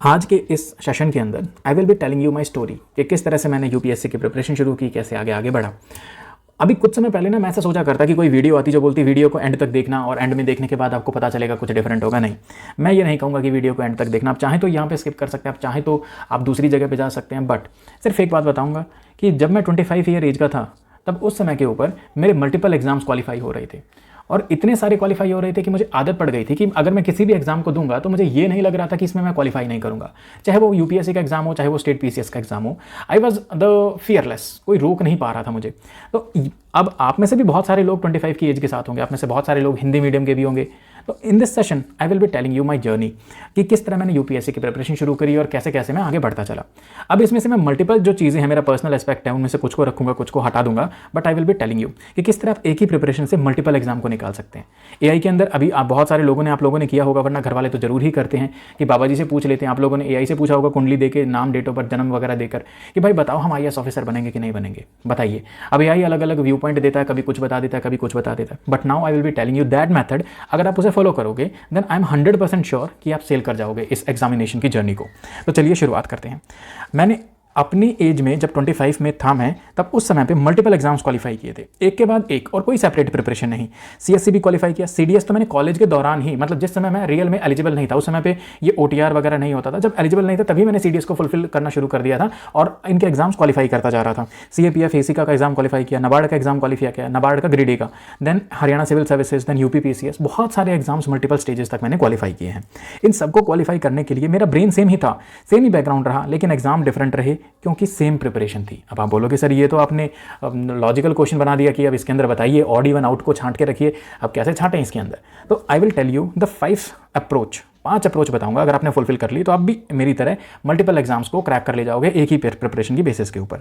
आज के इस सेशन के अंदर आई will be telling you my story कि किस तरह से मैंने यूपीएससी की प्रिपरेशन शुरू की, कैसे आगे आगे बढ़ा। अभी कुछ समय पहले ना मैं ऐसा सोचा करता कि कोई वीडियो आती जो बोलती वीडियो को एंड तक देखना और एंड में देखने के बाद आपको पता चलेगा कुछ डिफरेंट होगा। नहीं, मैं ये नहीं कहूँगा कि वीडियो को एंड तक देखना। आप चाहें तो यहाँ पे स्किप कर सकते हैं, आप चाहें तो आप दूसरी जगह पे जा सकते हैं। बट सिर्फ एक बात बताऊँगा कि जब मैं 25 ईयर एज का था तब उस समय के ऊपर मेरे मल्टीपल एग्जाम्स क्वालिफाई हो रहे थे और इतने सारे क्वालिफाई हो रहे थे कि मुझे आदत पड़ गई थी कि अगर मैं किसी भी एग्जाम को दूंगा तो मुझे ये नहीं लग रहा था कि इसमें मैं क्वालिफाई नहीं करूंगा, चाहे वो यूपीएससी का एग्जाम हो चाहे वो स्टेट पीसीएस का एग्जाम हो। आई वॉज द फियरलेस, कोई रोक नहीं पा रहा था मुझे। तो अब आप में से भी बहुत सारे लोग 25 की एज के साथ होंगे, आप में से बहुत सारे लोग हिंदी मीडियम के भी होंगे। तो in this session I will be telling you my journey कि किस तरह मैंने यूपीएससी की प्रिपरेशन शुरू करी और कैसे कैसे मैं आगे बढ़ता चला। अब इसमें से मैं मल्टीपल जो चीज़ें हैं, मेरा पर्सनल एस्पेक्ट है, उनमें से कुछ को रखूंगा, कुछ को हटा दूंगा। But I will be telling you कि किस तरह आप एक ही प्रिपरेशन से मल्टीपल एग्जाम को निकाल सकते हैं। एआई के अंदर अभी आप बहुत सारे आप लोगों ने किया होगा, वरना घर वाले तो जरूर ही करते हैं कि बाबा जी से पूछ लेते हैं। आप लोगों ने एआई से पूछा होगा कुंडली देके, नाम, डेट ऑफ बर्थ, जन्म वगैरह देकर कि भाई बताओ हम आईएएस ऑफिसर बनेंगे कि नहीं बनेंगे, बताइए। अब एआई अलग अलग व्यू पॉइंट देता है, कभी कुछ बता देता है, कभी कुछ बता देता है। But now I will be telling you that method, अगर आप उसे फॉलो करोगे देन आई एम 100% श्योर कि आप सेल कर जाओगे इस एग्जामिनेशन की जर्नी को। तो चलिए शुरुआत करते हैं। मैंने अपनी एज में जब 25 में था मैं, तब उस समय पे मल्टीपल एग्जाम्स क्वालिफाई किए थे, एक के बाद एक, और कोई सेपरेट प्रिपरेशन नहीं। सीएससी भी क्वालिफाई किया, सीडीएस तो मैंने कॉलेज के दौरान ही, मतलब जिस समय मैं रियल में एलिजिबल नहीं था, उस समय पे ये ओटीआर वगैरह नहीं होता था, जब एलिजिबल नहीं था तभी मैंने सीडीएस को फुलफिल करना शुरू कर दिया था और इनके एग्जाम्स क्वालिफाई करता जा रहा था। सीएपीएफ एसी का एग्जाम क्वालिफाई किया, नाबार्ड का एग्जाम क्वालिफाई किया, नाबार्ड का ग्रेड ए का, then Haryana civil services, then UP PCS, बहुत सारे एग्जाम्स मल्टीपल स्टेजेस तक मैंने क्वालिफाई किए हैं। इन सबको क्वालिफाई करने के लिए मेरा ब्रेन सेम ही था, सेम ही बैकग्राउंड रहा, लेकिन एग्जाम डिफरेंट रहे क्योंकि सेम प्रिपरेशन थी। अब आप बोलोगे सर ये तो आपने लॉजिकल क्वेश्चन बना दिया कि अब इसके अंदर बताइए ऑड इवन आउट को छांट के रखिए, अब कैसे छांटें इसके अंदर। तो I will tell you the 5 approach बताऊंगा। अगर आपने फुलफिल कर ली तो आप भी मेरी तरह मल्टीपल एग्जाम्स को क्रैक कर ले जाओगे एक ही प्रिपरेशन की बेसिस के ऊपर।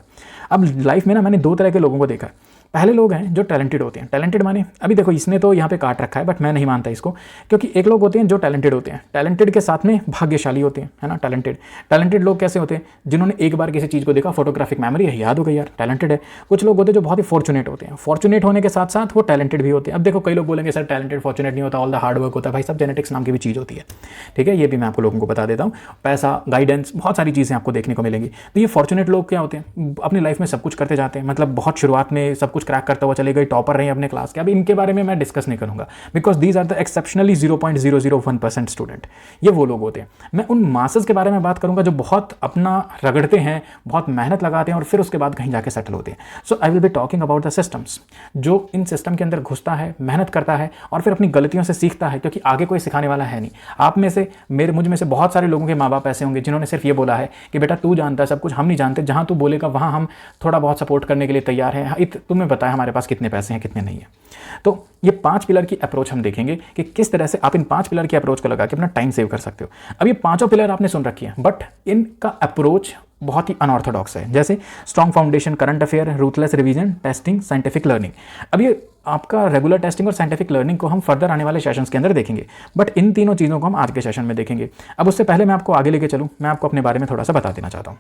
अब लाइफ में ना मैंने 2 तरह के लोगों को देखा। पहले लोग हैं जो टैलेंटेड होते हैं। टैलेंटेड माने, अभी देखो इसने तो यहाँ पे काट रखा है बट मैं नहीं मानता इसको, क्योंकि एक लोग होते हैं जो टैलेंटेड होते हैं, टैलेंटेड के साथ में भाग्यशाली होते हैं, है ना। टैलेंटेड लोग कैसे होते हैं? जिन्होंने एक बार किसी चीज़ को देखा, फोटोग्राफिक मेमोरी है, याद हो गई यार, टैलेंटेड है। कुछ लोग होते हैं जो बहुत ही फॉर्चुनेट होते हैं, फॉर्चुनेट होने के साथ साथ वो टैलेंटेड भी होते हैं। अब देखो कई लोग बोलेंगे सर टैलेंटेड फॉर्चुनेट नहीं होता, ऑल द हार्ड वर्क होता है। भाई सब जेनेटिक्स नाम की भी चीज़ होती है, ठीक है, ये भी मैं आपको लोगों को बता देता हूँ। पैसा, गाइडेंस, बहुत सारी चीज़ें आपको देखने को मिलेंगी। तो ये फॉर्चुनेट लोग क्या होते हैं? अपनी लाइफ में सब कुछ करते जाते हैं, मतलब बहुत शुरुआत में सब कुछ क्रैक करता हुआ चले गए, टॉपर रहे अपने क्लास के। अब इनके बारे में मैं डिस्कस नहीं करूंगा because these are the exceptionally 0.001% student. ये वो लोग होते हैं। मैं उन मासेस के बारे में बात करूंगा जो बहुत अपना रगड़ते हैं, बहुत मेहनत लगाते हैं और फिर उसके बाद कहीं जाके सेटल होते हैं। So I will be talking about the systems, जो इन सिस्टम के अंदर घुसता है, मेहनत करता है और फिर अपनी गलतियों से सीखता है, क्योंकि आगे कोई सिखाने वाला है नहीं। आप में से, मुझ में से बहुत सारे लोगों के माँ बाप ऐसे होंगे जिन्होंने सिर्फ ये बोला है कि बेटा तू जानता है सब कुछ, हम नहीं जानते, जहां तू बोलेगा वहां हम थोड़ा बहुत सपोर्ट करने के लिए तैयार हैं, तुम्हें पता है हमारे पास कितने पैसे हैं कितने नहीं है। तो ये 5 पिलर की अप्रोच हम देखेंगे कि किस तरह से आप इन 5 पिलर की अप्रोच को लगा के अपना टाइम सेव कर सकते हो। अब ये 5 पिलर आपने सुन रखी है, बट इनका अप्रोच बहुत ही अनऑर्थोडॉक्स है। जैसे strong foundation, current affair, ruthless revision, testing, scientific learning. अब ये आपका रेगुलर टेस्टिंग और साइंटिफिक लर्निंग को हम फर्दर आने वाले सेशंस के अंदर देखेंगे, बट इन तीनों चीज़ों को हम आज के सेशन में देखेंगे। अब उससे पहले मैं आपको आगे लेके चलूँ, मैं आपको अपने बारे में थोड़ा सा बता देना चाहता हूँ।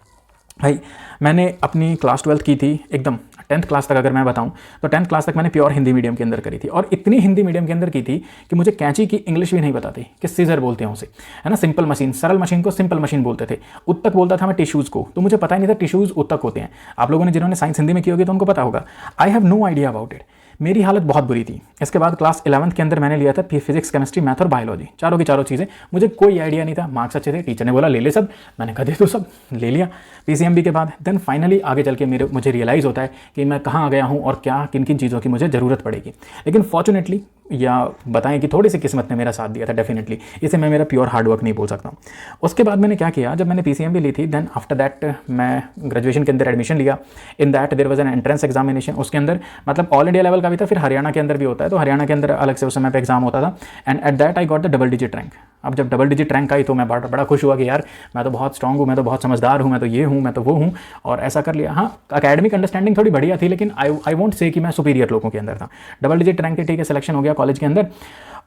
भाई मैंने अपनी क्लास 12th की थी एकदम 10th क्लास तक। अगर मैं बताऊं तो 10th क्लास तक मैंने प्योर हिंदी मीडियम के अंदर करी थी, और इतनी हिंदी मीडियम के अंदर की थी कि मुझे कैंची की इंग्लिश भी नहीं बताती कि सीजर बोलते हैं उसे, है ना। सिंपल मशीन, सरल मशीन को सिंपल मशीन बोलते थे। उत्तक बोलता था मैं टिश्यूज़ को, तो मुझे पता ही नहीं था टिश्यूज़ उत्तक होते हैं। आप लोगों ने जिन्होंने साइंस हिंदी में की होगी तो उनको पता होगा। I have no idea about it. मेरी हालत बहुत बुरी थी। इसके बाद क्लास 11th के अंदर मैंने लिया था फिजिक्स, केमिस्ट्री, मैथ और बायोलॉजी, चारों की चारों चीज़ें। मुझे कोई आइडिया नहीं था, मार्क्स अच्छे थे, टीचर ने बोला ले ले सब, मैंने कहा दे तो सब, ले लिया पीसीएमबी के बाद। देन फाइनली आगे चल के मुझे रियलाइज़ होता है कि मैं कहाँ आ गया हूँ और क्या किन किन चीज़ों की मुझे ज़रूरत पड़ेगी। लेकिन फॉर्चुनेटली, या बताएं कि थोड़ी सी किस्मत ने मेरा साथ दिया था डेफिनेटली, इसे मैं मेरा प्योर हार्डवर्क नहीं बोल सकता हूँ। उसके बाद मैंने क्या किया, जब मैंने पीसीएमबी ली थी, देन आफ्टर दैट मैं ग्रेजुएशन के अंदर एडमिशन लिया। In that there was an entrance examination. उसके अंदर मतलब ऑल इंडिया लेवल का भी था, फिर हरियाणा के अंदर भी होता है, तो हरियाणा के अंदर अलग से उस समय पे एग्जाम होता था। And at that I got the double digit rank. अब जब डबल डिजिट रैंक आई तो मैं बड़ा खुश हुआ कि यार मैं तो बहुत स्ट्रांग हूँ, मैं तो बहुत समझदार हूँ, मैं तो ये हूँ, मैं तो वो हूँ, और ऐसा कर लिया। हाँ, अकेडमिक अंडरस्टैंडिंग थोड़ी बढ़िया थी, लेकिन आई वोंट से कि मैं सुपीरियर लोगों के अंदर था। डबल डिजिट रैंक थी, ठीक है, सिलेक्शन हो गया कॉलेज के अंदर,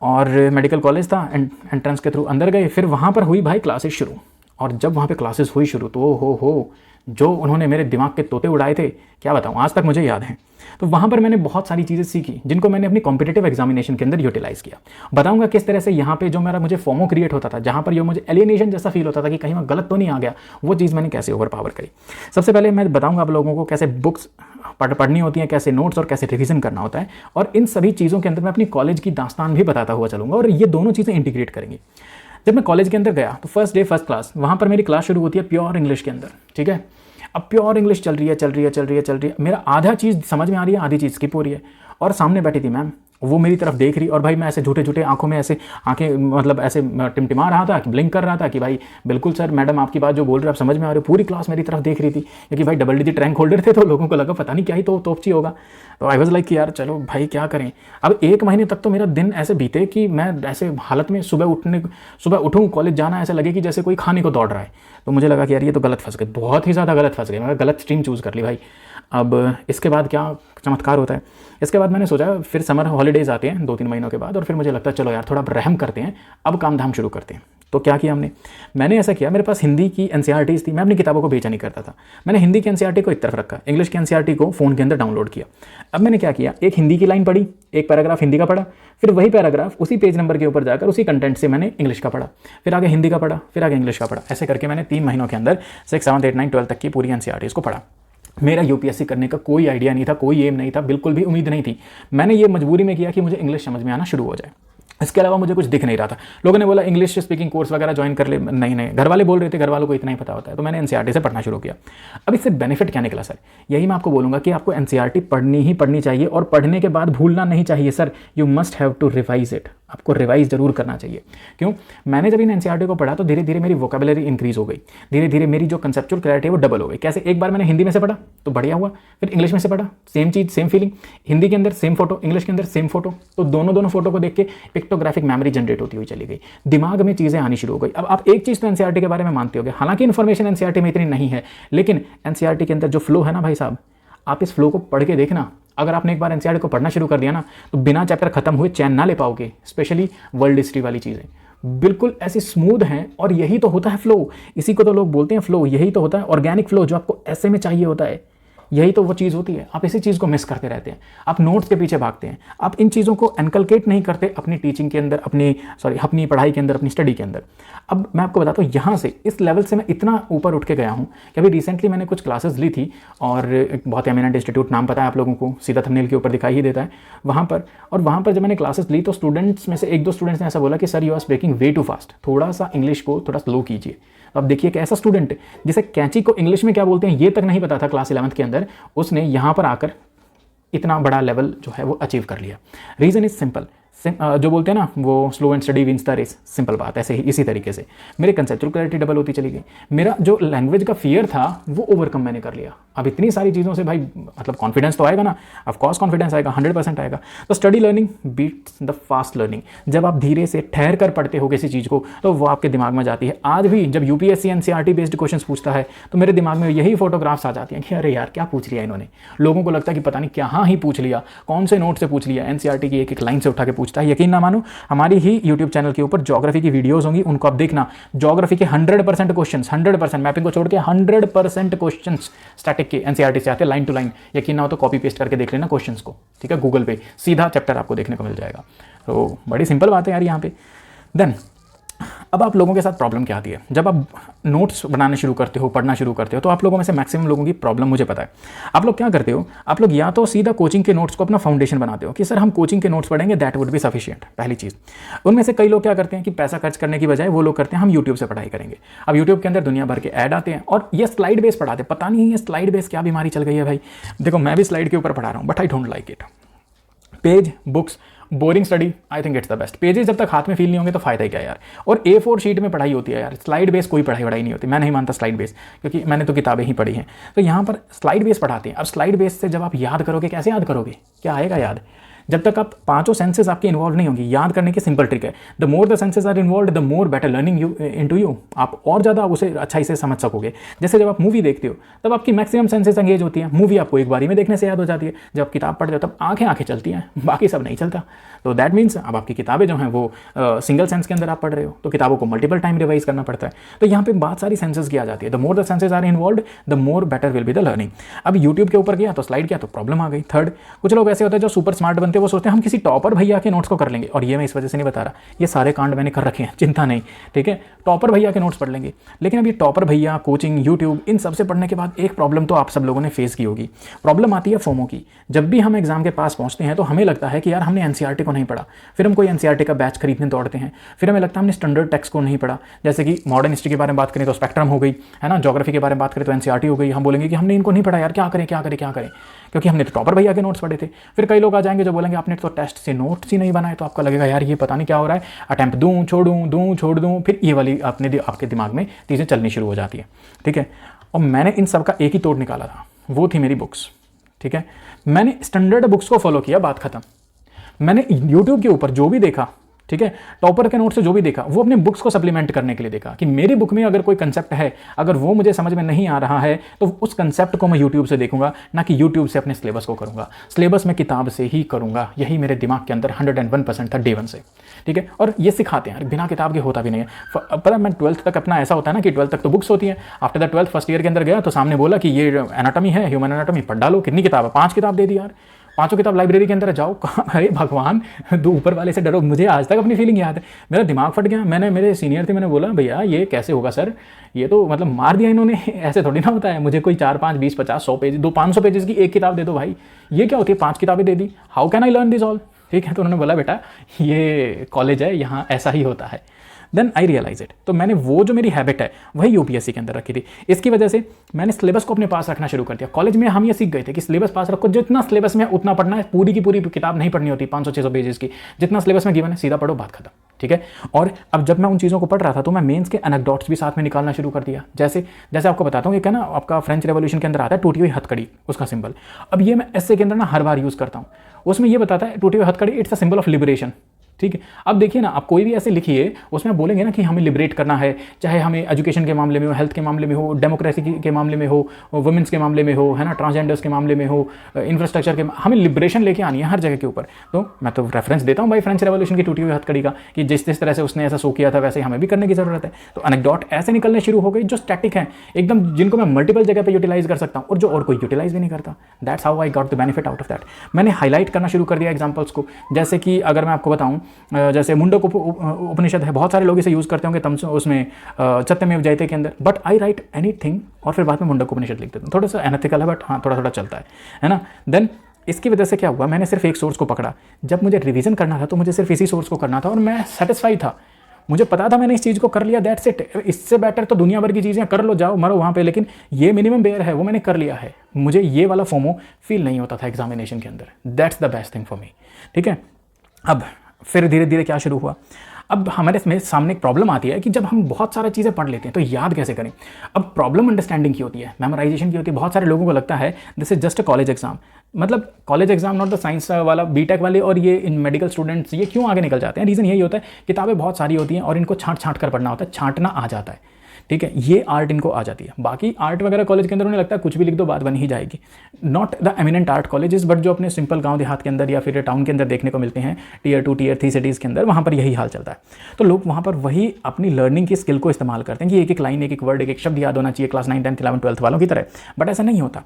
और मेडिकल कॉलेज था, एंट्रेंस के थ्रू अंदर गए। फिर वहाँ पर हुई भाई क्लासेस शुरू, और जब वहाँ पे क्लासेस हुई शुरू तो हो जो उन्होंने मेरे दिमाग के तोते उड़ाए थे, क्या बताऊँ, आज तक मुझे याद है। तो वहाँ पर मैंने बहुत सारी चीज़ें सीखी जिनको मैंने अपनी कॉम्पिटिटिव एग्जामिनेशन के अंदर यूटिलाइज़ किया। बताऊंगा किस तरह से यहाँ पे जो मुझे फोमो क्रिएट होता था, जहाँ पर ये मुझे एलियनेशन जैसा फील होता था कि कहीं मैं गलत तो नहीं आ गया, वो चीज़ मैंने कैसे ओवर पावर करी। सबसे पहले मैं बताऊँगा आप लोगों को कैसे बुक्स पढ़नी होती हैं, कैसे नोट्स और कैसे रिविजन करना होता है, और इन सभी चीज़ों के अंदर मैं अपनी कॉलेज की दास्तान भी बताता हुआ चलूँगा, और ये दोनों चीज़ें इंटीग्रेट करेंगी। जब मैं कॉलेज के अंदर गया तो फर्स्ट डे फर्स्ट क्लास, वहाँ पर मेरी क्लास शुरू होती है प्योर इंग्लिश के अंदर, ठीक है। अब प्योर इंग्लिश चल रही है, मेरा आधा चीज़ समझ में आ रही है, आधी चीज़ स्किप हो रही है, और सामने बैठी थी मैम, वो मेरी तरफ देख रही, और भाई मैं ऐसे झूठे आंखों में ऐसे आंखें मतलब ऐसे टिमटिमा रहा था, ब्लिंक कर रहा था कि भाई बिल्कुल सर मैडम आपकी बात जो बोल रहे हैं आप समझ में आ रही हो। पूरी क्लास मेरी तरफ देख रही थी, क्योंकि भाई डबल डिजिट रैंक होल्डर थे, तो लोगों को लगा पता नहीं क्या ही तो तोपची होगा। तो आई वाज लाइक कि यार चलो भाई क्या करें। अब 1 महीने तक तो मेरा दिन ऐसे बीते कि मैं ऐसे हालत में सुबह उठूँ कॉलेज जाना ऐसा लगे कि जैसे कोई खाने को दौड़ रहा है। तो मुझे लगा कि यार ये तो गलत फंस गए, बहुत ही ज़्यादा गलत फंस गए, मैं गलत स्ट्रीम चूज़ कर ली भाई। अब इसके बाद क्या चमत्कार होता है, इसके बाद मैंने सोचा फिर समर हॉलीडेज़ आते हैं 2-3 महीनों के बाद, और फिर मुझे लगता है चलो यार थोड़ा रहम करते हैं, अब काम धाम शुरू करते हैं। तो क्या किया मैंने ऐसा किया, मेरे पास हिंदी की एनसीईआरटीज़ थी, मैं अपनी किताबों को बेचा नहीं करता था, मैंने हिंदी की एनसीईआरटी को एक तरफ रखा, इंग्लिश की एनसीईआरटी को फ़ोन के अंदर डाउनलोड किया। अब मैंने क्या किया, एक हिंदी की लाइन पढ़ी, एक पैराग्राफ हिंदी का पढ़ा, फिर वही पैराग्राफ उसी पेज नंबर के ऊपर जाकर उसी कंटेंट से मैंने इंग्लिश का पढ़ा, फिर आगे हिंदी का पढ़ा, फिर आगे इंग्लिश का पढ़ा। ऐसे करके मैंने 3 महीनों के अंदर 6, 7, 8, 9, 12 तक की पूरी एनसीईआरटीज़ को पढ़ा। मेरा यूपीएससी करने का कोई आइडिया नहीं था, कोई एम नहीं था, बिल्कुल भी उम्मीद नहीं थी। मैंने ये मजबूरी में किया कि मुझे इंग्लिश समझ में आना शुरू हो जाए, इसके अलावा मुझे कुछ दिख नहीं रहा था। लोगों ने बोला इंग्लिश स्पीकिंग कोर्स वगैरह ज्वाइन कर ले, नहीं, घर वाले बोल रहे थे, घर वालों को इतना ही पता होता है, तो मैंने एनसीईआरटी से पढ़ना शुरू किया। अब इससे बेनिफिट क्या निकला सर, यही मैं आपको बोलूँगा कि आपको एनसीईआरटी पढ़नी चाहिए, और पढ़ने के बाद भूलना नहीं चाहिए sir, you must have to revise it, आपको रिवाइज जरूर करना चाहिए। क्यों, मैंने जब इन एनसीईआरटी को पढ़ा तो धीरे धीरे मेरी वोकेबुलरी इंक्रीज हो गई, धीरे धीरे मेरी जो कंसेप्चुअल क्लैरिटी है वो डबल हो गई। कैसे, एक बार मैंने हिंदी में से पढ़ा तो बढ़िया हुआ, फिर इंग्लिश में से पढ़ा, सेम चीज़ सेम फीलिंग, हिंदी के अंदर सेम फोटो, इंग्लिश के अंदर सेम फोटो, तो दोनों फोटो को देख के पिक्टोग्राफिक मेमोरी जनरेट होती हुई चली गई, दिमाग में चीज़ें आनी शुरू हो गई। अब आप एक चीज़ तो एनसीईआरटी के बारे में मानते होगे, हालांकि इन्फॉर्मेशन एनसीईआरटी में इतनी नहीं है, लेकिन एनसीईआरटी के अंदर जो फ्लो है ना भाई साहब, आप इस फ्लो को पढ़ के देखना। अगर आपने एक बार एनसीईआरटी को पढ़ना शुरू कर दिया ना, तो बिना चैप्टर खत्म हुए चैन ना ले पाओगे, स्पेशली वर्ल्ड हिस्ट्री वाली चीज़ें बिल्कुल ऐसी स्मूथ हैं, और यही तो होता है फ्लो, इसी को तो लोग बोलते हैं फ्लो, यही तो होता है ऑर्गेनिक फ्लो जो आपको ऐसे में चाहिए होता है, यही तो वो चीज़ होती है। आप इसी चीज़ को मिस करते रहते हैं, आप नोट्स के पीछे भागते हैं, आप इन चीज़ों को एनकलकेट नहीं करते अपनी टीचिंग के अंदर, अपनी पढ़ाई के अंदर, अपनी स्टडी के अंदर। अब मैं आपको बताता हूँ, यहाँ से इस लेवल से मैं इतना ऊपर उठ के गया हूँ कि अभी रिसेंटली मैंने कुछ क्लासेस ली थी, और एक बहुत एमिनेंट इंस्टीट्यूट, नाम पता है आप लोगों को, सीधा थंबनेल के ऊपर दिखाई ही देता है, वहाँ पर जब मैंने क्लासेस ली तो स्टूडेंट्स में से 1-2 स्टूडेंट्स ने ऐसा बोला कि sir you are speaking way too fast, थोड़ा सा इंग्लिश को थोड़ा स्लो कीजिए। अब देखिए कि ऐसा स्टूडेंट जिसे कैंची को इंग्लिश में क्या बोलते हैं ये तक नहीं पता था क्लास 11th के अंदर, उसने यहाँ पर आकर इतना बड़ा लेवल जो है वो अचीव कर लिया। रीज़न इज सिंपल, जो बोलते हैं ना वो slow and steady wins the race, simple बात। ऐसे ही इसी तरीके से मेरे कंसेप्चुअल क्लैरिटी डबल होती चली गई, मेरा जो लैंग्वेज का फियर था वो ओवरकम मैंने कर लिया। अब इतनी सारी चीज़ों से भाई मतलब कॉन्फिडेंस तो आएगा ना, ऑफ कोर्स कॉन्फिडेंस आएगा, 100% आएगा। तो steady learning beats the fast learning, जब आप धीरे से ठहर कर पढ़ते हो किसी चीज़ को तो वो आपके दिमाग में जाती है। आज भी जब यूपीएससी एनसीईआरटी बेस्ड क्वेश्चन पूछता है तो मेरे दिमाग में यही फोटोग्राफ्स आ जाती हैं कि अरे यार क्या पूछ लिया इन्होंने। लोगों को लगता है कि पता नहीं क्या ही पूछ लिया, कौन से नोट से पूछ लिया, एनसीईआरटी की एक लाइन से उठा के पूछता है। यकीन ना मानो, हमारी ही यूट्यूब चैनल के ऊपर ज्योग्राफी की वीडियोस होंगी, उनको आप देखना। ज्योग्राफी के 100% क्वेश्चंस, 100% मैपिंग को छोड़ के 100% क्वेश्चंस स्टैटिक के एनसीईआरटी से आते हैं, लाइन टू लाइन। यकीन ना हो तो कॉपी पेस्ट करके देख लेना क्वेश्चंस को, ठीक है, गूगल पे सीधा चैप्टर आपको देखने को मिल जाएगा। तो बड़ी सिंपल बात है यार यहाँ पे। देन अब आप लोगों के साथ प्रॉब्लम क्या आती है, जब आप नोट्स बनाने शुरू करते हो, पढ़ना शुरू करते हो, तो आप लोगों में से मैक्सिमम लोगों की प्रॉब्लम मुझे पता है। आप लोग क्या करते हो, आप लोग या तो सीधा कोचिंग के नोट्स को अपना फाउंडेशन बनाते हो कि सर हम कोचिंग के नोट्स पढ़ेंगे, दैट वुड बी सफिशिएंट। पहली चीज़, उनमें से कई लोग क्या करते हैं कि पैसा खर्च करने की बजाय वो लोग करते हैं हम यूट्यूब से पढ़ाई करेंगे। अब यूट्यूब के अंदर दुनिया भर के ऐड आते हैं और ये स्लाइड बेस पढ़ाते हैं। पता नहीं ये स्लाइड बेस क्या बीमारी चल गई है भाई। देखो मैं भी स्लाइड के ऊपर पढ़ा रहा हूँ, but I don't like it. Page, books, boring study, I think it's the best. Pages जब तक हाथ में फील नहीं होंगे तो फायदा ही क्या यार। और A4 शीट में पढ़ाई होती है यार, स्लाइड बेस कोई पढ़ाई नहीं होती। मैं नहीं मानता स्लाइड बेस, क्योंकि मैंने तो किताबें ही पढ़ी हैं। तो यहाँ पर स्लाइड बेस पढ़ाते हैं। अब स्लाइड बेस से जब आप याद करोगे, कैसे याद करोगे, क्या आएगा याद। जब तक आप पांचों सेंसेस आपके इन्वॉल्व नहीं होंगी, याद करने की सिंपल ट्रिक है, the more the senses are involve the more better learning you into you, आप और ज़्यादा उसे अच्छाई से समझ सकोगे। जैसे जब आप मूवी देखते हो तब आपकी मैक्सिमम सेंसेस एंगेज होती है, मूवी आपको एक बारी में देखने से याद हो जाती है, जब आप किताब पढ़ते हो तब आंखें चलती हैं, बाकी सब नहीं चलता। तो दैट मीन्स अब आपकी किताबें जो हैं वो सिंगल सेंस के अंदर आप पढ़ रहे हो, तो किताबों को मल्टीपल टाइम रिवाइज करना पड़ता है। तो यहाँ पे बहुत सारी सेंसेस की आ जाती है, the more the senses are involve the more better will be the learning. अब यूट्यूब के ऊपर गया तो स्लाइड किया तो प्रॉब्लम आ गई। थर्ड, कुछ लोग ऐसे होते हैं जो सुपर स्मार्ट बनते हैं, वो सोचते हैं हम किसी टॉपर भैया के नोट्स को कर लेंगे, और ये मैं इस वजह से नहीं बता रहा, ये सारे कांड मैंने कर रखे हैं, चिंता नहीं, ठीक है, टॉपर भैया के नोट्स पढ़ लेंगे। लेकिन अब ये टॉपर भैया, कोचिंग, यूट्यूब, इन सबसे पढ़ने के बाद एक प्रॉब्लम तो आप सब लोगों ने फेस की होगी, प्रॉब्लम आती है फोमो की। जब भी हम एग्जाम के पास पहुंचते हैं तो हमें लगता है कि यार हमने एनसीईआरटी को नहीं पढ़ा, फिर हम कोई एनसीईआरटी का बैच खरीदने दौड़ते हैं, फिर हमें लगता है हमने स्टैंडर्ड टेक्स्ट को नहीं पढ़ा। जैसे कि मॉडर्न हिस्ट्री के बारे में बात करें तो स्पेक्ट्रम हो गई, है ना, ज्योग्राफी के बारे में बात करें तो एनसीईआरटी हो गई, हम बोलेंगे कि हमने इनको नहीं पढ़ा यार, क्या करें क्या करें क्या करें, क्योंकि हमने तो टॉपर भैया के नोट्स पढ़े थे। फिर कई लोग आ जाएंगे जो बोलेंगे आपने तो टेस्ट से नोट्स ही नहीं बनाए, तो आपका लगेगा यार ये पता नहीं क्या हो रहा है, अटैम्प्ट दूँ छोड़ दूँ, फिर ये वाली आपके दिमाग में चीज़ें चलनी शुरू हो जाती है, ठीक है। और मैंने इन सब का एक ही तोड़ निकाला था, वो थी मेरी बुक्स, ठीक है। मैंने स्टैंडर्ड बुक्स को फॉलो किया, बात खत्म। मैंने यूट्यूब के ऊपर जो भी देखा, ठीक है, टॉपर के नोट से जो भी देखा, वो अपने बुक्स को सप्लीमेंट करने के लिए देखा कि मेरी बुक में अगर कोई कंसेप्ट है, अगर वो मुझे समझ में नहीं आ रहा है तो उस कंसेप्ट को मैं यूट्यूब से देखूंगा, ना कि यूट्यूब से अपने सिलेबस को करूंगा। सिलेबस में किताब से ही करूंगा, यही मेरे दिमाग के अंदर 101% था डे 1 से, ठीक है। और ये सिखाते हैं, बिना किताब के होता भी नहीं है। पता है मैं 12th तक अपना ऐसा होता है ना कि 12th तक तो बुक्स होती हैं, after the 12th first year के अंदर गया तो सामने बोला कि ये एनाटॉमी है, ह्यूमन एनाटॉमी, पढ़ डालो। कितनी किताब है? 5 किताब दे दी यार, 5 किताब लाइब्रेरी के अंदर जाओ। अरे भगवान, दो ऊपर वाले से डरो। मुझे आज तक अपनी फीलिंग याद है, मेरा दिमाग फट गया। मैंने, मेरे सीनियर थे, मैंने बोला भैया ये कैसे होगा सर, ये तो मतलब मार दिया इन्होंने, ऐसे थोड़ी ना होता है। मुझे कोई 4, 5, 20, 50, 100 पेज, 500 पेजेस की एक किताब दे दो भाई, ये क्या होती है? 5 किताबें दे दी, how can I learn this all, ठीक है। तो उन्होंने बोला बेटा ये कॉलेज है, यहाँ ऐसा ही होता है। Then I realise it. तो मैंने वो जो मेरी हैबिट है वही यूपीएससी के अंदर रखी थी। इसकी वजह से मैंने सिलेबस को अपने पास रखना शुरू कर दिया। कॉलेज में हम ये सीख गए थे कि सिलेबस पास रखो, जितना सिलेबस में उतना पढ़ना है, पूरी की पूरी किताब नहीं पढ़नी होती 500-600 पेजेस की, जितना सिलेबस में गिवन है सीधा पढ़ो, बात खत्म, ठीक है। और अब जब मैं उन चीज़ों को पढ़ रहा था तो मैं मेंस के एनेक्डोट्स भी साथ में निकालना शुरू कर दिया। जैसे आपको बताता हूँ, एक है ना आपका फ्रेंच रेवोल्यूशन के अंदर आता है टूटी हुई हथकड़ी, उसका सिंबल। अब ये मैं एस्से के अंदर ना हर बार यूज़ करता हूँ। उसमें ये बताता है टूटी हुई हथकड़ी, it's a symbol of liberation, ठीक है। अब देखिए ना, आप कोई भी ऐसे लिखिए, उसमें बोलेंगे ना कि हमें लिबरेट करना है, चाहे हमें एजुकेशन के मामले में हो, हेल्थ के मामले में हो, डेमोक्रेसी के मामले में हो, वुमेंस के मामले में हो, है ना, ट्रांसजेंडर्स के मामले में हो, इंफ्रास्ट्रक्चर के, हमें लिबरेशन लेके आनी है हर जगह के ऊपर। तो मैं तो रेफरेंस देता हूँ भाई फ्रेंच रेवोल्यूशन की टूटी हुई हथकड़ी का, कि जिस तरह से उसने ऐसा शो किया था वैसे हमें भी करने की जरूरत है। तो एनेक्डोट ऐसे निकलने शुरू हो गई जो स्टैटिक हैं एकदम, जिनको मैं मल्टीपल जगह पर यूटिलाइज कर सकता हूँ और जो और कोई यूटिलाइज भी नहीं करता। That's how I got the benefit out of that. मैंने हाईलाइट करना शुरू कर दिया एग्जाम्पल्स को। जैसे कि अगर मैं आपको बताऊँ, जैसे मुंडक उपनिषद है, बहुत सारे लोग इसे यूज करते होंगे तम उसमें सत्यमेव जयते के अंदर, बट आई राइट एनीथिंग और फिर बाद में मुंडक उपनिषद लिख देता हूँ। थोड़ा सा एनथिकल है बट हाँ थोड़ा थोड़ा चलता है ना। देन इसकी वजह से क्या हुआ, मैंने सिर्फ एक सोर्स को पकड़ा। जब मुझे रिवीजन करना था तो मुझे सिर्फ इसी सोर्स को करना था और मैं सेटिस्फाइड था। मुझे पता था मैंने इस चीज़ को कर लिया, दैट्स इट। इससे बेटर तो दुनिया भर की चीज़ें कर लो, जाओ मरो वहाँ पे, लेकिन ये मिनिमम बेयर है वो मैंने कर लिया है। मुझे ये वाला फोमो फील नहीं होता था एग्जामिनेशन के अंदर। That's the best thing for me, ठीक है। अब फिर धीरे धीरे क्या शुरू हुआ, अब हमारे सामने एक प्रॉब्लम आती है कि जब हम बहुत सारा चीज़ें पढ़ लेते हैं तो याद कैसे करें। अब प्रॉब्लम अंडरस्टैंडिंग की होती है, मेमोराइजेशन की होती है। बहुत सारे लोगों को लगता है this is just a college exam, मतलब college exam not the science वाला, बीटेक वाले और ये इन मेडिकल स्टूडेंट्स ये क्यों आगे निकल जाते हैं। रीज़न यही होता है, किताबें बहुत सारी होती हैं और इनको छांट कर पढ़ना होता है, छांटना आ जाता है, ठीक है। ये आर्ट इनको आ जाती है। बाकी आर्ट वगैरह कॉलेज के अंदर उन्हें लगता है कुछ भी लिख दो बात बन ही जाएगी। Not the eminent art colleges, but जो अपने सिंपल गांव देहात के अंदर या फिर टाउन के अंदर देखने को मिलते हैं, टियर 2 टियर 3 सिटीज़ के अंदर, वहाँ पर यही हाल चलता है। तो लोग वहाँ पर वही अपनी लर्निंग की स्किल को इस्तेमाल करते हैं कि एक एक लाइन, एक एक वर्ड, एक एक शब्द याद होना चाहिए क्लास 9, 10, 11, 12 वालों की तरह, बट ऐसा नहीं होता।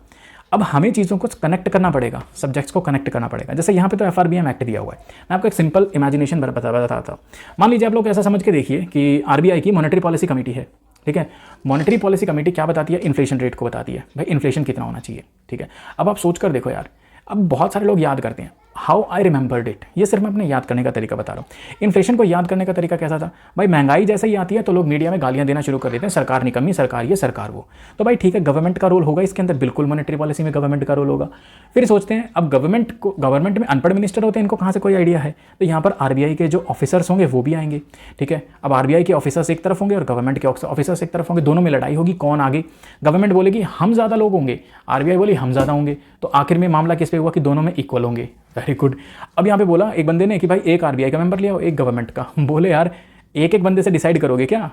अब हमें चीज़ों को कनेक्ट करना पड़ेगा, सब्जेक्ट्स को कनेक्ट करना पड़ेगा। जैसे यहाँ पे तो FRBM एक्ट दिया हुआ है। मैं आपको एक सिंपल इमेजिनेशन बताता हूँ। मान लीजिए आप लोग ऐसा समझ के देखिए कि RBI की मॉनेटरी पॉलिसी कमेटी है, ठीक है। मॉनेटरी पॉलिसी कमेटी क्या बताती है, इन्फ्लेशन रेट को बताती है, भाई इन्फ्लेशन कितना होना चाहिए, ठीक है। अब आप सोच कर देखो यार, अब बहुत सारे लोग याद करते हैं, हाउ आई रिमेंबर्ड इट, ये सिर्फ मैं अपने याद करने का तरीका बता रहा हूँ। इन्फ्लेशन को याद करने का तरीका कैसा था, भाई महंगाई जैसे ही आती है तो लोग मीडिया में गालियां देना शुरू कर देते हैं, सरकार निकम्मी, सरकार ये, सरकार वो। तो भाई ठीक है, गवर्नमेंट का रोल होगा इसके अंदर, बिल्कुल मॉनेटरी पॉलिसी में गवर्नमेंट का रोल होगा। फिर सोचते हैं अब गवर्नमेंट में अनपढ़ मिनिस्टर होते हैं, इनको कहाँ से कोई आइडिया है, तो यहाँ पर RBI के जो ऑफिसर्स होंगे वो भी आएंगे, ठीक है। अब RBI के ऑफिसर्स एक तरफ होंगे और गवर्नमेंट के ऑफिसर्स एक तरफ होंगे, दोनों में लड़ाई होगी, कौन आगे। गवर्नमेंट बोलेगी हम ज़्यादा लोग होंगे, RBI बोली हम ज़्यादा होंगे, तो आखिर में मामला किस पे हुआ कि दोनों में इक्वल होंगे। Very good. अब यहाँ पे बोला एक बंदे ने कि भाई एक आरबीआई का मेंबर लिया, एक गवर्नमेंट का। बोले यार एक एक बंदे से डिसाइड करोगे क्या?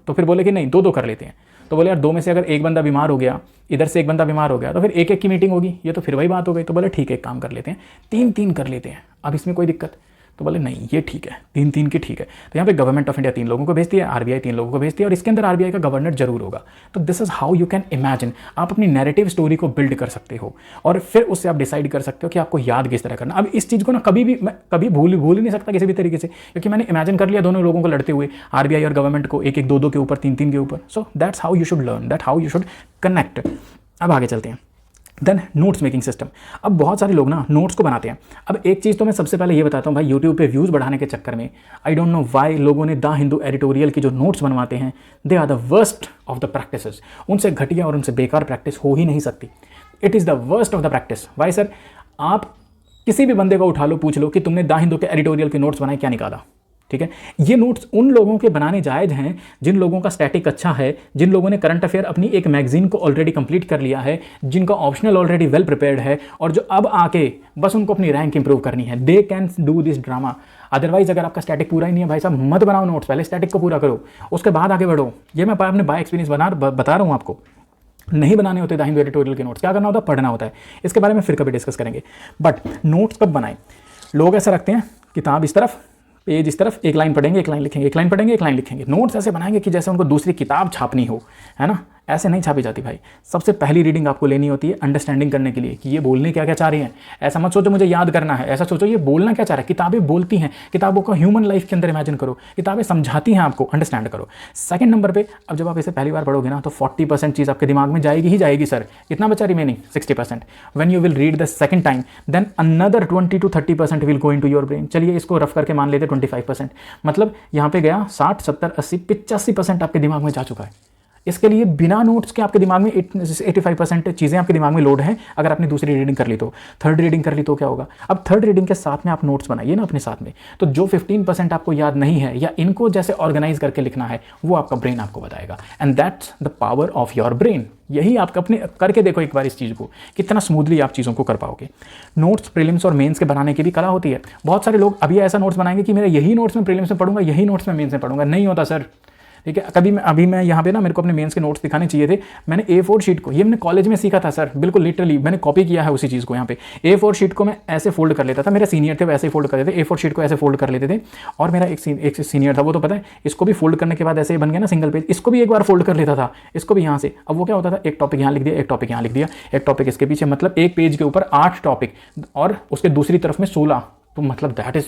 तो फिर बोले कि नहीं, दो दो कर लेते हैं। तो बोले यार दो में से अगर एक बंदा बीमार हो गया, इधर से एक बंदा बीमार हो गया, तो फिर एक एक की मीटिंग होगी, ये तो फिर वही बात हो गई। तो बोले ठीक है, एक काम कर लेते हैं, 3-3 कर लेते हैं। अब इसमें कोई दिक्कत? तो बोले नहीं ये ठीक है, 3-3 की ठीक है। तो यहाँ पे गवर्नमेंट ऑफ इंडिया 3 लोगों को भेजती है, आरबीआई 3 लोगों को भेजती है, और इसके अंदर आरबीआई का गवर्नर जरूर होगा। तो this is how you can imagine, आप अपनी नैरेटिव स्टोरी को बिल्ड कर सकते हो और फिर उससे आप डिसाइड कर सकते हो कि आपको याद किस तरह करना। अब इस चीज़ को ना मैं कभी भूल ही नहीं सकता किसी भी तरीके से, क्योंकि मैंने इमेजिन कर लिया दोनों लोगों को लड़ते हुए, आरबीआई और गवर्नमेंट को, एक एक 2-2 के ऊपर, 3-3 के ऊपर। So that's how you should learn, that how you should connect. अब आगे चलते हैं। Then notes making system. अब बहुत सारे लोग ना नोट्स को बनाते हैं। अब एक चीज़ तो मैं सबसे पहले ये बताता हूँ भाई, यूट्यूब पे व्यूज़ बढ़ाने के चक्कर में आई डोंट नो वाई लोगों ने द हिंदू एडिटोरियल की जो नोट्स बनवाते हैं, they are the worst of the practices. उनसे घटिया और उनसे बेकार प्रैक्टिस हो ही नहीं सकती। It is the worst of the practice. Why sir? आप किसी भी बंदे को उठा लो, पूछ लो कि तुमने द हिंदू के एडिटोरियल के नोट्स बनाए, क्या निकाला? ठीक है, ये नोट्स उन लोगों के बनाने जायज़ हैं जिन लोगों का स्टैटिक अच्छा है, जिन लोगों ने करंट अफेयर अपनी एक मैगजीन को ऑलरेडी कंप्लीट कर लिया है, जिनका ऑप्शनल ऑलरेडी वेल प्रिपेयर्ड है, और जो अब आके बस उनको अपनी रैंक इंप्रूव करनी है। They can do this drama. Otherwise अगर आपका स्टैटिक पूरा ही नहीं है भाई साहब, मत बनाओ नोट्स, पहले स्टैटिक को पूरा करो, उसके बाद आगे बढ़ो। ये मैं अपने बाय एक्सपीरियंस बता रहा हूँ आपको। नहीं बनाने होते द हिंदू एडिटोरियल के नोट्स, क्या करना होता है? पढ़ना होता है। इसके बारे में फिर कभी डिस्कस करेंगे। बट नोट्स कब बनाएं? लोग ऐसा रखते हैं, किताब इस तरफ, पेज इस तरफ, एक लाइन पढ़ेंगे, एक लाइन लिखेंगे, एक लाइन पढ़ेंगे, एक लाइन लिखेंगे। नोट्स ऐसे बनाएंगे कि जैसे उनको दूसरी किताब छापनी हो, है ना? ऐसे नहीं छापी जाती भाई। सबसे पहली रीडिंग आपको लेनी होती है अंडरस्टैंडिंग करने के लिए कि ये बोलने क्या क्या चाह रही हैं। ऐसा मत सोचो मुझे याद करना है, ऐसा सोचो ये बोलना क्या चाह रहा है। किताबें बोलती हैं, किताबों को ह्यूमन लाइफ के अंदर इमेजिन करो, किताबें समझाती हैं आपको, अंडरस्टैंड करो। सेकंड नंबर पे, अब जब आप इसे पहली बार पढ़ोगे ना, तो 40% चीज़ आपके दिमाग में जाएगी ही जाएगी। सर कितना बचा remaining? 60%। When you will read the second time, then another 20 to 30% will go into your brain. चलिए इसको रफ करके मान लेते 25%, मतलब यहाँ पे गया 60, 70, 80, 85% आपके दिमाग में जा चुका है। इसके लिए बिना नोट्स के आपके दिमाग में 85% चीज़ें आपके दिमाग में लोड हैं। अगर आपने दूसरी रीडिंग कर ली तो, थर्ड रीडिंग कर ली तो क्या होगा? अब थर्ड रीडिंग के साथ में आप नोट्स बनाइए ना अपने साथ में, तो जो 15% आपको याद नहीं है या इनको जैसे ऑर्गेनाइज करके लिखना है, वो आपका ब्रेन आपको बताएगा। And that's the power of your brain. यही आप अपने करके देखो एक बार इस चीज़ को, कितना स्मूथली आप चीज़ों को कर पाओगे। नोट्स प्रीलिम्स और मेंस के बनाने की भी कला होती है। बहुत सारे लोग अभी ऐसा नोट्स बनाएंगे कि मेरा यही नोट्स में प्रीलिम्स में पढ़ूंगा, यही नोट्स में मेंस में पढ़ूंगा। नहीं होता सर, ठीक है। अभी मैं यहाँ पे ना, मेरे को अपने मेंस के नोट्स दिखाने चाहिए थे। मैंने A4 शीट को, ये मैंने कॉलेज में सीखा था सर, बिल्कुल लिटरली मैंने कॉपी किया है उसी चीज़ को। यहाँ पे A4 शीट को मैं ऐसे फोल्ड कर लेता था, मेरे सीनियर थे वैसे ही फोल्ड करते थे, A4 शीट को ऐसे फोल्ड कर लेते थे। और मेरा एक सीनियर था, वो तो पता है, इसको भी फोल्ड करने के बाद ऐसे ही बन गया ना सिंगल पेज, इसको भी एक बार फोल्ड कर लेता था, इसको भी यहाँ से। अब वो क्या होता था, एक टॉपिक यहाँ लिख दिया, एक टॉपिक यहाँ लिख दिया, एक टॉपिक इसके पीछे, मतलब एक पेज के ऊपर 8 टॉपिक और उसके दूसरी तरफ में 16। तो मतलब दैट इज़,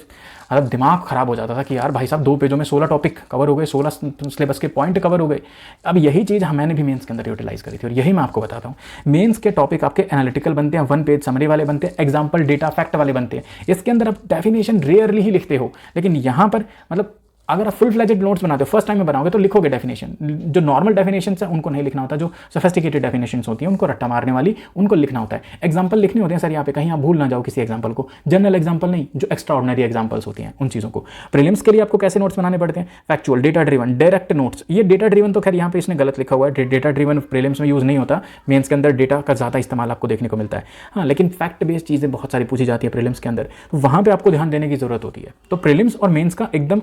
मतलब दिमाग ख़राब हो जाता था कि यार भाई साहब 2 पेजों में 16 टॉपिक कवर हो गए, 16 सिलेबस के पॉइंट कवर हो गए। अब यही चीज़ मैंने भी मेंस के अंदर यूटिलाइज़ करी थी, और यही मैं आपको बताता हूँ। मेंस के टॉपिक आपके एनालिटिकल बनते हैं, 1 पेज समरी वाले बनते हैं, एग्जाम्पल डेटा फैक्ट वाले बनते हैं। इसके अंदर आप डेफिनेशन रेयरली ही लिखते हो, लेकिन यहाँ पर मतलब अगर आप फुल फ्लेजेड नोट्स बनाते हो, फर्स्ट टाइम में बनाओगे तो लिखोगे डेफिनेशन। जो नॉर्मल डेफिनेशन है उनको नहीं लिखना होता, जो सोफिस्टिकेटेड डेफिनेशन होती हैं उनको रट्टा मारने वाली, उनको लिखना होता है। एग्जाम्पल लिखने होते हैं सर यहाँ पे, कहीं आप भूल ना जाओ किसी एग्जाम्पल को, जनरल एग्जाम्पल नहीं, जो एक्स्ट्रा ऑर्डिनरी एग्जाम्पल्स होती हैं उन चीज़ों को। प्रीलिम्स के लिए आपको कैसे नोट्स बनाने पड़ते हैं? Factual, data driven, direct notes. ये डेटा ड्रिवन तो खैर यहाँ पे इसने गलत लिखा हुआ है, डेटा ड्रिवन प्रीलिम्स में यूज़ नहीं होता, मेंस के अंदर डेटा का ज़्यादा इस्तेमाल आपको देखने को मिलता है। हाँ, लेकिन फैक्ट बेस्ड चीज़ें बहुत सारी पूछी जाती है प्रीलिम्स के अंदर, तो वहाँ पर आपको ध्यान देने की जरूरत होती है। तो प्रीलिम्स और मेंस का एकदम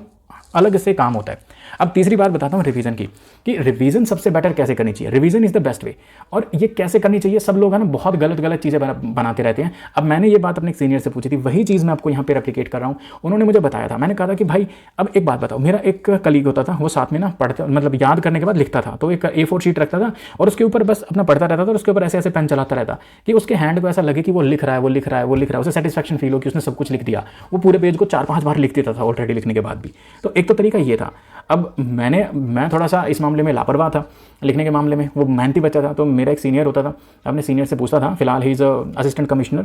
अलग से काम होता है। अब तीसरी बात बताता हूँ रिवीजन की, कि रिवीजन सबसे बेटर कैसे करनी चाहिए। Revision is the best way, और ये कैसे करनी चाहिए, सब लोग है ना बहुत गलत चीज़ें बनाते रहते हैं। अब मैंने ये बात अपने एक सीनियर से पूछी थी, वही चीज़ मैं आपको यहाँ पे रेप्लिकेट कर रहा हूँ। उन्होंने मुझे बताया था, मैंने कहा था कि भाई अब एक बात बताओ, मेरा एक कलीग होता था, वो साथ में ना पढ़ता, मतलब याद करने के बाद लिखता था, तो एक A4 शीट रखता था और उसके ऊपर बस अपना पढ़ता रहता था, और उसके ऊपर ऐसे ऐसे पेन चलाता रहता कि उसके हैंड को ऐसा लगे कि वो लिख रहा है, वो लिख रहा है, वो लिख रहा है, उसे सेटिस्फैक्शन फील हो कि उसने सब कुछ लिख दिया। वो पूरे पेज को 4-5 बार लिख देता था ऑलरेडी लिखने के बाद भी। तो एक तो तरीका ये था। अब मैं थोड़ा सा इस मामले में लापरवाह था, लिखने के मामले में, वो मेहनती बच्चा था। तो मेरा एक सीनियर होता था, अपने सीनियर से पूछता था, फिलहाल ही इज़ असिस्टेंट कमिश्नर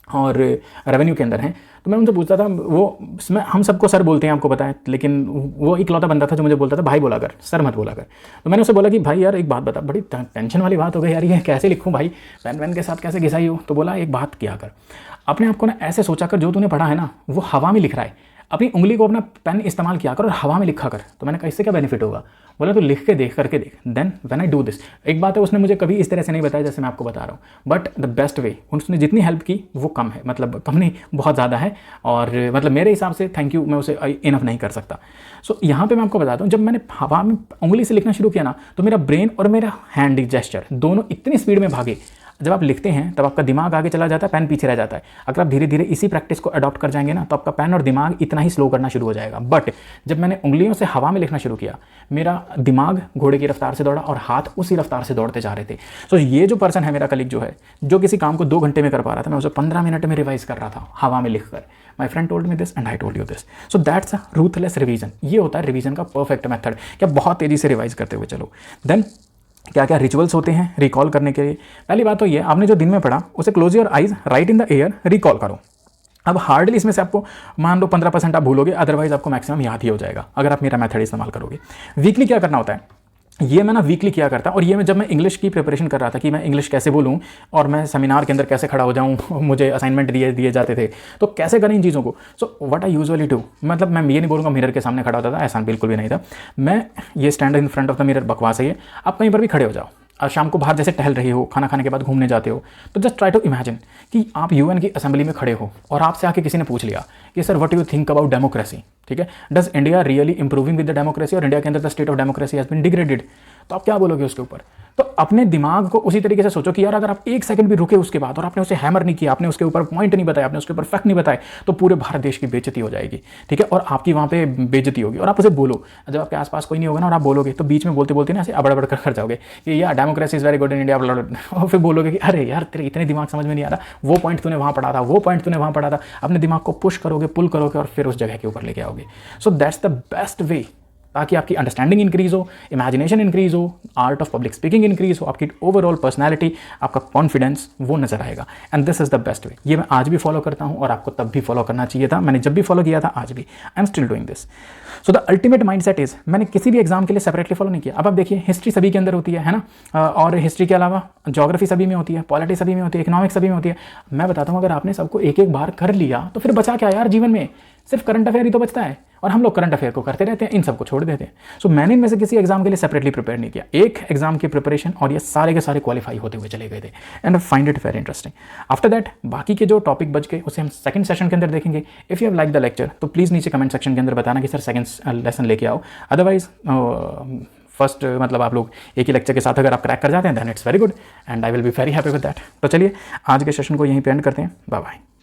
और रेवेन्यू के अंदर हैं, तो मैं उनसे पूछता था, वो हम सबको सर बोलते हैं आपको पता है, लेकिन वो इकलौता बंदा था जो मुझे बोलता था भाई बोला कर, सर मत बोला कर। तो मैंने उससे बोला कि भाई यार एक बात बता, बड़ी टेंशन वाली बात हो गई यार, ये कैसे लिखूँ भाई, पेन के साथ कैसे घिसाई हो। तो बोला एक बात किया कर, अपने आप को ना ऐसे सोचा कर, जो तूने पढ़ा है ना वो हवा में लिख रहा है। अपनी उंगली को अपना पेन इस्तेमाल किया कर और हवा में लिखा कर। तो मैंने कहा इससे क्या बेनिफिट होगा? बोला तो लिख के देख, करके देख। Then when I do this, एक बात है उसने मुझे कभी इस तरह से नहीं बताया जैसे मैं आपको बता रहा हूँ, बट द बेस्ट वे, उसने जितनी हेल्प की वो कम है, मतलब कम नहीं, बहुत ज़्यादा है। और मतलब मेरे हिसाब से थैंक यू मैं उसे इनफ नहीं कर सकता। सो यहाँ पे मैं आपको बताता हूँ, जब मैंने हवा में उंगली से लिखना शुरू किया ना, तो मेरा ब्रेन और मेरा हैंड जेस्चर दोनों इतनी स्पीड में भागे। जब आप लिखते हैं तब आपका दिमाग आगे चला जाता है, पेन पीछे रह जाता है। अगर आप धीरे धीरे इसी प्रैक्टिस को अडॉप्ट कर जाएंगे ना, तो आपका पेन और दिमाग इतना ही स्लो करना शुरू हो जाएगा। बट जब मैंने उंगलियों से हवा में लिखना शुरू किया, मेरा दिमाग घोड़े की रफ्तार से दौड़ा और हाथ उसी रफ्तार से दौड़ते जा रहे थे। सो ये जो पर्सन है, मेरा कलीग जो है, जो किसी काम को 2 घंटे में कर पा रहा था, मैं उसे 15 मिनट में रिवाइज कर रहा था हवा में लिख कर। My friend told me this and I told you this. So that's a ruthless revision. ये होता है रिवीजन का परफेक्ट मेथड, क्या बहुत तेज़ी से रिवाइज करते हुए चलो। देन क्या क्या रिचुअल्स होते हैं रिकॉल करने के लिए? पहली बात तो ये, आपने जो दिन में पढ़ा उसे close your eyes, right in the air, recall करो। अब हार्डली इसमें से आपको मान लो 15% आप भूलोगे, अदरवाइज आपको मैक्सिमम याद ही हो जाएगा अगर आप मेरा मेथड इस्तेमाल करोगे। वीकली क्या करना होता है, ये मैं ना वीकली किया करता। और ये मैं जब मैं इंग्लिश की प्रिपरेशन कर रहा था कि मैं इंग्लिश कैसे बोलूँ और मैं सेमिनार के अंदर कैसे खड़ा हो जाऊँ, मुझे असाइनमेंट दिए जाते थे, तो कैसे करें इन चीज़ों को। So what I usually do, मतलब मैं ये नहीं बोलूँगा मिरर के सामने खड़ा होता था, ऐसा बिल्कुल भी नहीं था। मैं ये stand in front of the mirror बकवास है ये, आप कहीं पर भी खड़े हो जाओ और शाम को बाहर जैसे टहल रहे हो, खाना खाने के बाद घूमने जाते हो, तो जस्ट ट्राई टू इमेजिन कि आप यूएन की असेंबली में खड़े हो और आपसे आके किसी ने पूछ लिया कि sir what you think about democracy, ठीक है, does India really improving with the democracy, और इंडिया के अंदर the state of democracy has been degraded. तो आप क्या बोलोगे उसके ऊपर? तो अपने दिमाग को उसी तरीके से सोचो कि यार अगर आप 1 सेकंड भी रुके उसके बाद और आपने उसे हैमर नहीं किया, आपने उसके ऊपर पॉइंट नहीं बताया, आपने उसके ऊपर फैक्ट नहीं बताए, तो पूरे भारत देश की बेइज्जती हो जाएगी, ठीक है, और आपकी वहाँ पे बेइज्जती होगी। और आप उसे बोलो, जब आपके आसपास कोई नहीं होगा ना और आप बोलोगे, तो बीच में बोलते बोलते ना ऐसे अबड़ कर जाओगे कि यार democracy is very good in India, और फिर बोलोगे कि अरे यार तेरे इतने दिमाग समझ में नहीं आ रहा, वो पॉइंट तूने वहाँ पढ़ा था, वो पॉइंट तूने वहाँ पढ़ा था। अपने दिमाग को पुश करोगे, पुल करोगे और फिर उस जगह के ऊपर लेके आओगे। So that's the best way, ताकि आपकी अंडरस्टैंडिंग इंक्रीज हो, इमेजिनेशन इंक्रीज हो, art of public speaking increase हो, आपकी ओवरऑल पर्सनैलिटी, आपका कॉन्फिडेंस वो नजर आएगा। And this is the best way. ये मैं आज भी फॉलो करता हूँ और आपको तब भी फॉलो करना चाहिए था, मैंने जब भी फॉलो किया था, आज भी I am still doing this. So the ultimate mindset is, मैंने किसी भी एग्जाम के लिए सेपरेटली फॉलो नहीं किया। अब आप देखिए, हिस्ट्री सभी के अंदर होती है ना, और हिस्ट्री के अलावा ज्योग्राफी सभी में होती है, पॉलिटिक्स सभी में होती है, इकोनॉमिक्स सभी में होती है। मैं बताता हूँ, अगर आपने सबको एक एक बार कर लिया तो फिर बचा क्या यार जीवन में? सिर्फ करंट अफेयर ही तो बचता है, और हम लोग करंट अफेयर को करते रहते हैं, इन सबको छोड़ देते हैं। सो मैंने इनमें से किसी एग्जाम के लिए सेपरेटली प्रिपेयर नहीं किया, एक एग्जाम की प्रिपरेशन और ये सारे के सारे क्वालिफाई होते हुए चले गए थे। And I find it very interesting. After that बाकी के जो टॉपिक बच गए उसे हम सेकंड सेशन के अंदर देखेंगे। If you have like the lecture तो प्लीज़ नीचे कमेंट सेक्शन के अंदर बताना कि सर सेकंड लेसन लेके आओ। अदरवाइज फर्स्ट मतलब आप लोग एक ही लेक्चर के साथ अगर आप क्रैक कर जाते हैं, then it's very good and I will be very happy with that. तो चलिए आज के सेशन को यहीं पे एंड करते हैं। Bye bye.